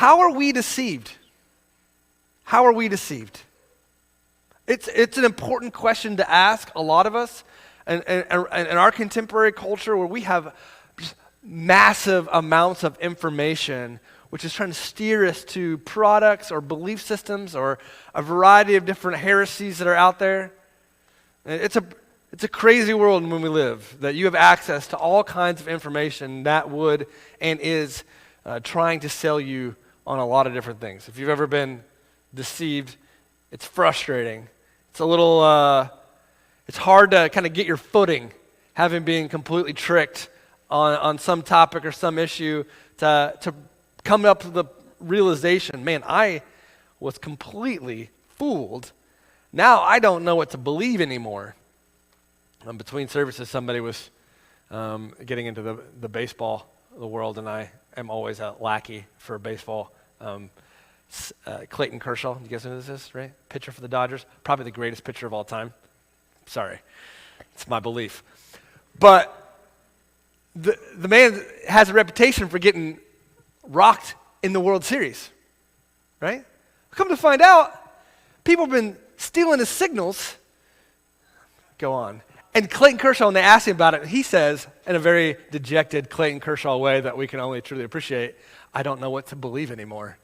how are we deceived? How are we deceived? It's an important question to ask a lot of us in our contemporary culture where we have just massive amounts of information which is trying to steer us to products or belief systems or a variety of different heresies that are out there. It's a crazy world when we live, that you have access to all kinds of information that would and is trying to sell you on a lot of different things. If you've ever been deceived, it's frustrating. It's a little, it's hard to kind of get your footing, having been completely tricked on some topic or some issue to come up to the realization, man, I was completely fooled. Now I don't know what to believe anymore. Between services, somebody was getting into the baseball, the world, and I am always a lackey for baseball. Clayton Kershaw, you guys know who this is, right? Pitcher for the Dodgers, probably the greatest pitcher of all time. Sorry, it's my belief. But the man has a reputation for getting rocked in the World Series, right? Come to find out, people have been stealing his signals. Go on. And Clayton Kershaw, when they asked him about it, he says, in a very dejected Clayton Kershaw way that we can only truly appreciate, I don't know what to believe anymore.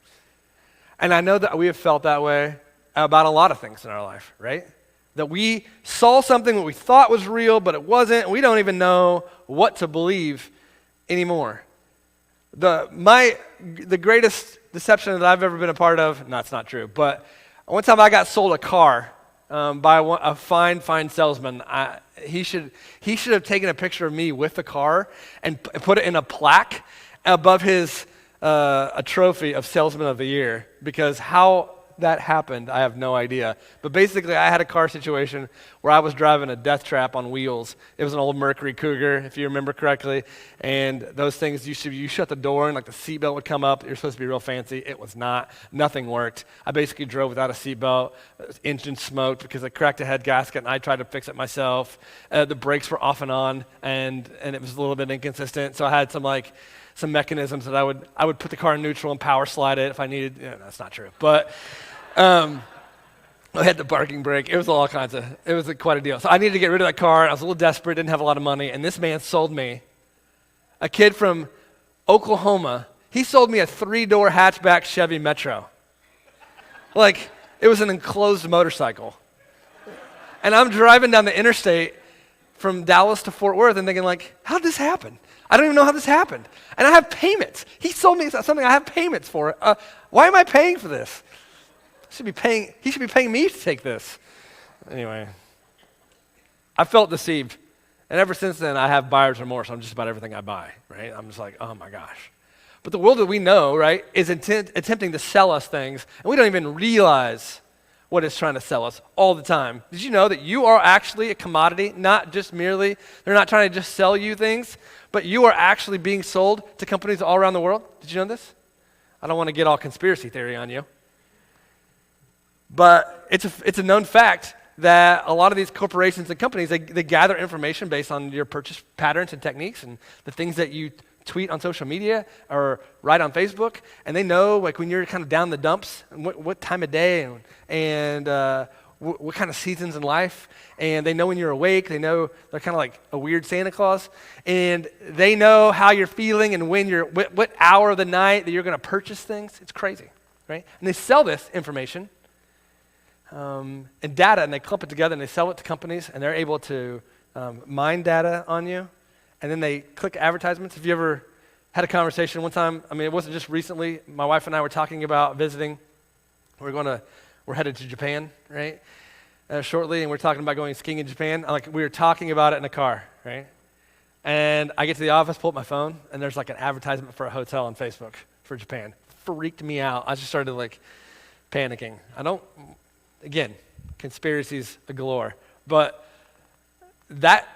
And I know that we have felt that way about a lot of things in our life, right? That we saw something that we thought was real, but it wasn't, and we don't even know what to believe anymore. The greatest deception that I've ever been a part of, no, it's not true, but one time I got sold a car by a fine salesman. He should have taken a picture of me with the car and put it in a plaque above his a trophy of Salesman of the Year, because how that happened, I have no idea. But basically, I had a car situation where I was driving a death trap on wheels. It was an old Mercury Cougar, if you remember correctly, and those things, you shut the door and like the seatbelt would come up. You're supposed to be real fancy. It was not. Nothing worked. I basically drove without a seatbelt. Engine smoked because I cracked a head gasket and I tried to fix it myself. The brakes were off and on, and it was a little bit inconsistent. So I had some mechanisms that I would put the car in neutral and power slide it if I needed. That's not true, but I had the parking brake. It was all kinds of. It was quite a deal. So I needed to get rid of that car. I was a little desperate, didn't have a lot of money, and this man sold me, a kid from Oklahoma. He sold me a 3-door hatchback Chevy Metro. Like it was an enclosed motorcycle, and I'm driving down the interstate from Dallas to Fort Worth and thinking like, how did this happen? I don't even know how this happened. And I have payments. He sold me something I have payments for. Why am I paying for this? He should be paying me to take this. Anyway, I felt deceived. And ever since then, I have buyer's remorse on just about everything I buy, right? I'm just like, oh my gosh. But the world that we know, right, is attempting to sell us things, and we don't even realize what it's trying to sell us all the time. Did you know that you are actually a commodity, not just merely, they're not trying to just sell you things, but you are actually being sold to companies all around the world? Did you know this? I don't want to get all conspiracy theory on you. But it's a known fact that a lot of these corporations and companies, they gather information based on your purchase patterns and techniques and the things that you tweet on social media or write on Facebook, and they know like when you're kind of down the dumps and what time of day and what kind of seasons in life, and they know when you're awake. They know they're kind of like a weird Santa Claus, and they know how you're feeling and when what hour of the night that you're going to purchase things. It's crazy, right? And they sell this information and data, and they clump it together and they sell it to companies, and they're able to mine data on you. And then they click advertisements. Have you ever had a conversation one time? I mean, it wasn't just recently. My wife and I were talking about visiting. We're headed to Japan, right? Shortly, and we're talking about going skiing in Japan. We were talking about it in the car, right? And I get to the office, pull up my phone, and there's like an advertisement for a hotel on Facebook for Japan. Freaked me out. I just started like panicking. Again, conspiracies galore. But that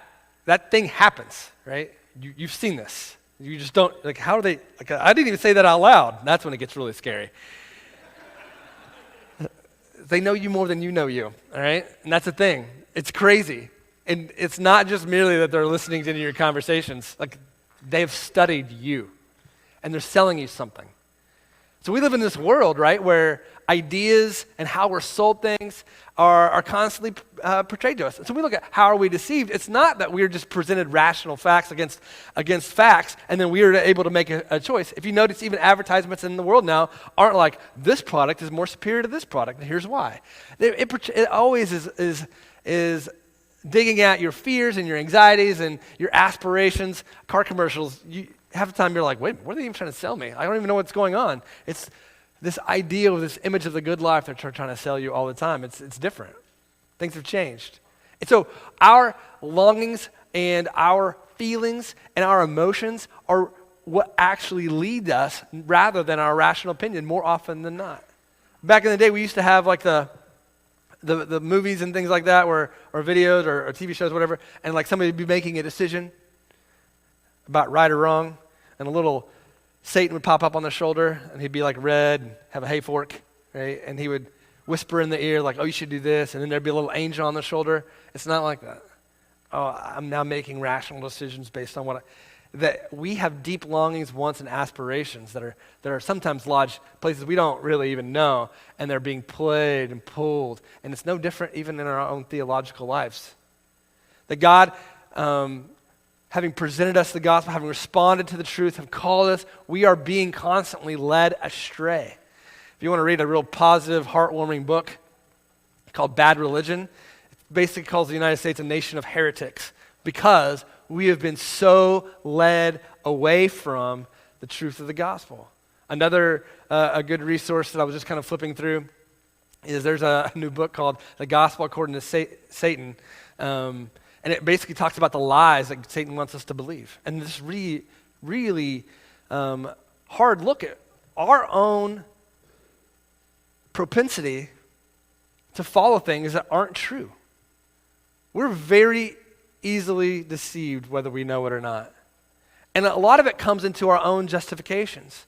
thing happens, right? You've seen this. You just don't, like, how are they, like, I didn't even say that out loud. That's when it gets really scary. They know you more than you know you, all right? And that's the thing. It's crazy. And it's not just merely that they're listening to your conversations. Like, they've studied you, and they're selling you something. So we live in this world, right, where ideas and how we're sold things are constantly portrayed to us. And so we look at how are we deceived. It's not that we're just presented rational facts against facts, and then we are able to make a choice. If you notice, even advertisements in the world now aren't like, this product is more superior to this product, and here's why. It always is digging at your fears and your anxieties and your aspirations. Car commercials, half the time you're like, wait, what are they even trying to sell me? I don't even know what's going on. It's this idea of this image of the good life they're trying to sell you all the time. It's different. Things have changed. And so our longings and our feelings and our emotions are what actually lead us rather than our rational opinion more often than not. Back in the day, we used to have like the movies and things like that or videos or TV shows, whatever, and like somebody would be making a decision about right or wrong, and a little Satan would pop up on their shoulder, and he'd be like red, and have a hay fork, right? And he would whisper in the ear like, oh, you should do this, and then there'd be a little angel on the shoulder. It's not like that. Oh, I'm now making rational decisions based on that we have deep longings, wants, and aspirations that are sometimes lodged places we don't really even know, and they're being played and pulled, and it's no different even in our own theological lives. That God, having presented us the gospel, having responded to the truth, have called us, we are being constantly led astray. If you want to read a real positive, heartwarming book called Bad Religion, it basically calls the United States a nation of heretics because we have been so led away from the truth of the gospel. Another a good resource that I was just kind of flipping through is there's a new book called The Gospel According to Satan. And it basically talks about the lies that Satan wants us to believe. And this really hard look at our own propensity to follow things that aren't true. We're very easily deceived whether we know it or not. And a lot of it comes into our own justifications.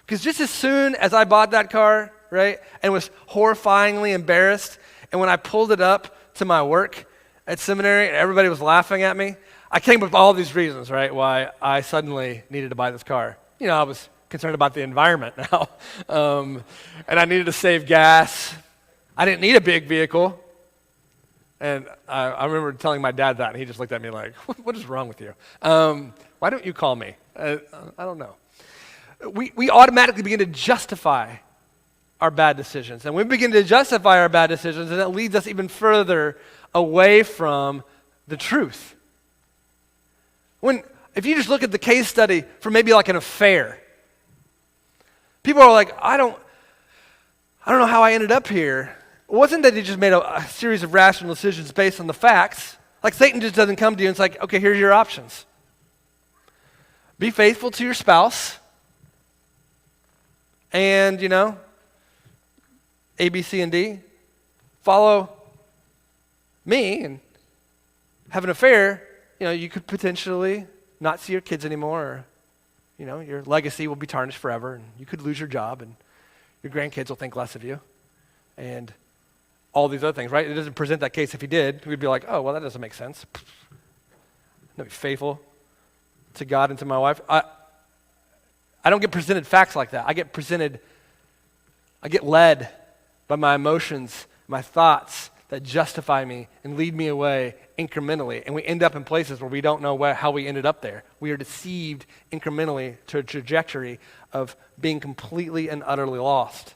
Because just as soon as I bought that car, right, and was horrifyingly embarrassed, and when I pulled it up to my work at seminary and everybody was laughing at me, I came up with all these reasons, right, why I suddenly needed to buy this car. You know, I was concerned about the environment now, and I needed to save gas. I didn't need a big vehicle. And I remember telling my dad that, and he just looked at me like, what is wrong with you? Why don't you call me? I don't know. We automatically begin to justify our bad decisions. And when we begin to justify our bad decisions, and it leads us even further away from the truth. If you just look at the case study for maybe like an affair, people are like, I don't know how I ended up here. It wasn't that he just made a series of rational decisions based on the facts. Like Satan just doesn't come to you and it's like, okay, here's your options. Be faithful to your spouse. And, A, B, C, and D. Follow me and have an affair. You could potentially not see your kids anymore. Or, your legacy will be tarnished forever. And you could lose your job and your grandkids will think less of you. And all these other things, right? It doesn't present that case. If he did, we'd be like, oh, well, that doesn't make sense. No, be faithful to God and to my wife. I don't get presented facts like that. I get led by my emotions, my thoughts that justify me and lead me away incrementally. And we end up in places where we don't know how we ended up there. We are deceived incrementally to a trajectory of being completely and utterly lost.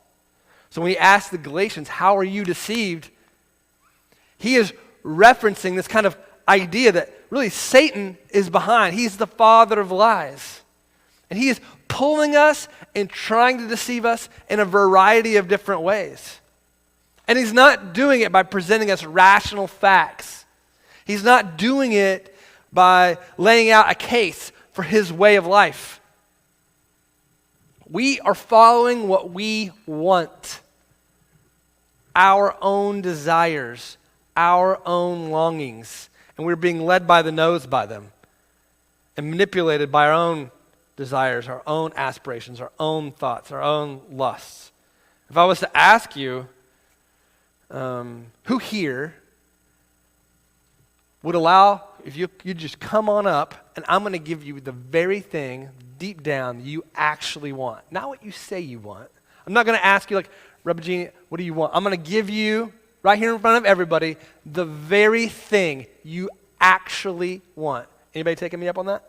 So when he asks the Galatians, how are you deceived? He is referencing this kind of idea that really Satan is behind. He's the father of lies. And he is pulling us and trying to deceive us in a variety of different ways. And he's not doing it by presenting us rational facts. He's not doing it by laying out a case for his way of life. We are following what we want. Our own desires, our own longings, and we're being led by the nose by them and manipulated by our own desires, our own aspirations, our own thoughts, our own lusts. If I was to ask you, who here would allow if you just come on up, and I'm going to give you the very thing deep down you actually want. Not what you say you want. I'm not going to ask you like, Rebbe Genie, what do you want? I'm going to give you, right here in front of everybody, the very thing you actually want. Anybody taking me up on that?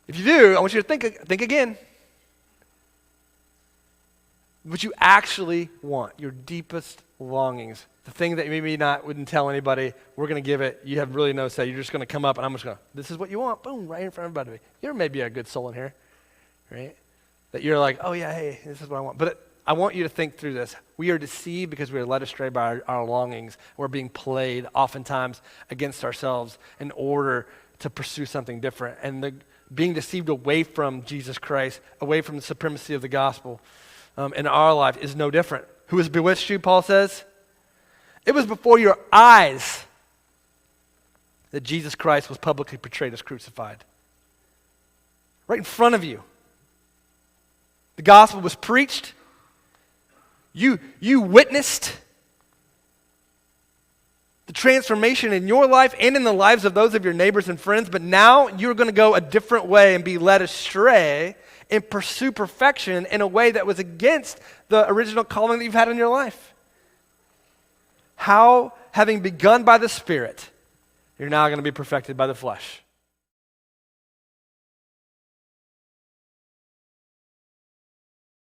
If you do, I want you to think again. What you actually want, your deepest longings, the thing that you maybe wouldn't tell anybody, we're going to give it. You have really no say. You're just going to come up and I'm just going to, this is what you want. Boom, right in front of everybody. You're maybe a good soul in here, right? That you're like, oh yeah, hey, this is what I want. But I want you to think through this. We are deceived because we are led astray by our longings. We're being played oftentimes against ourselves in order to pursue something different. And being deceived away from Jesus Christ, away from the supremacy of the gospel in our life is no different. Who has bewitched you, Paul says? It was before your eyes that Jesus Christ was publicly portrayed as crucified. Right in front of you. The gospel was preached. You witnessed the transformation in your life and in the lives of those of your neighbors and friends, but now you're going to go a different way and be led astray and pursue perfection in a way that was against the original calling that you've had in your life. How, having begun by the Spirit, you're now going to be perfected by the flesh.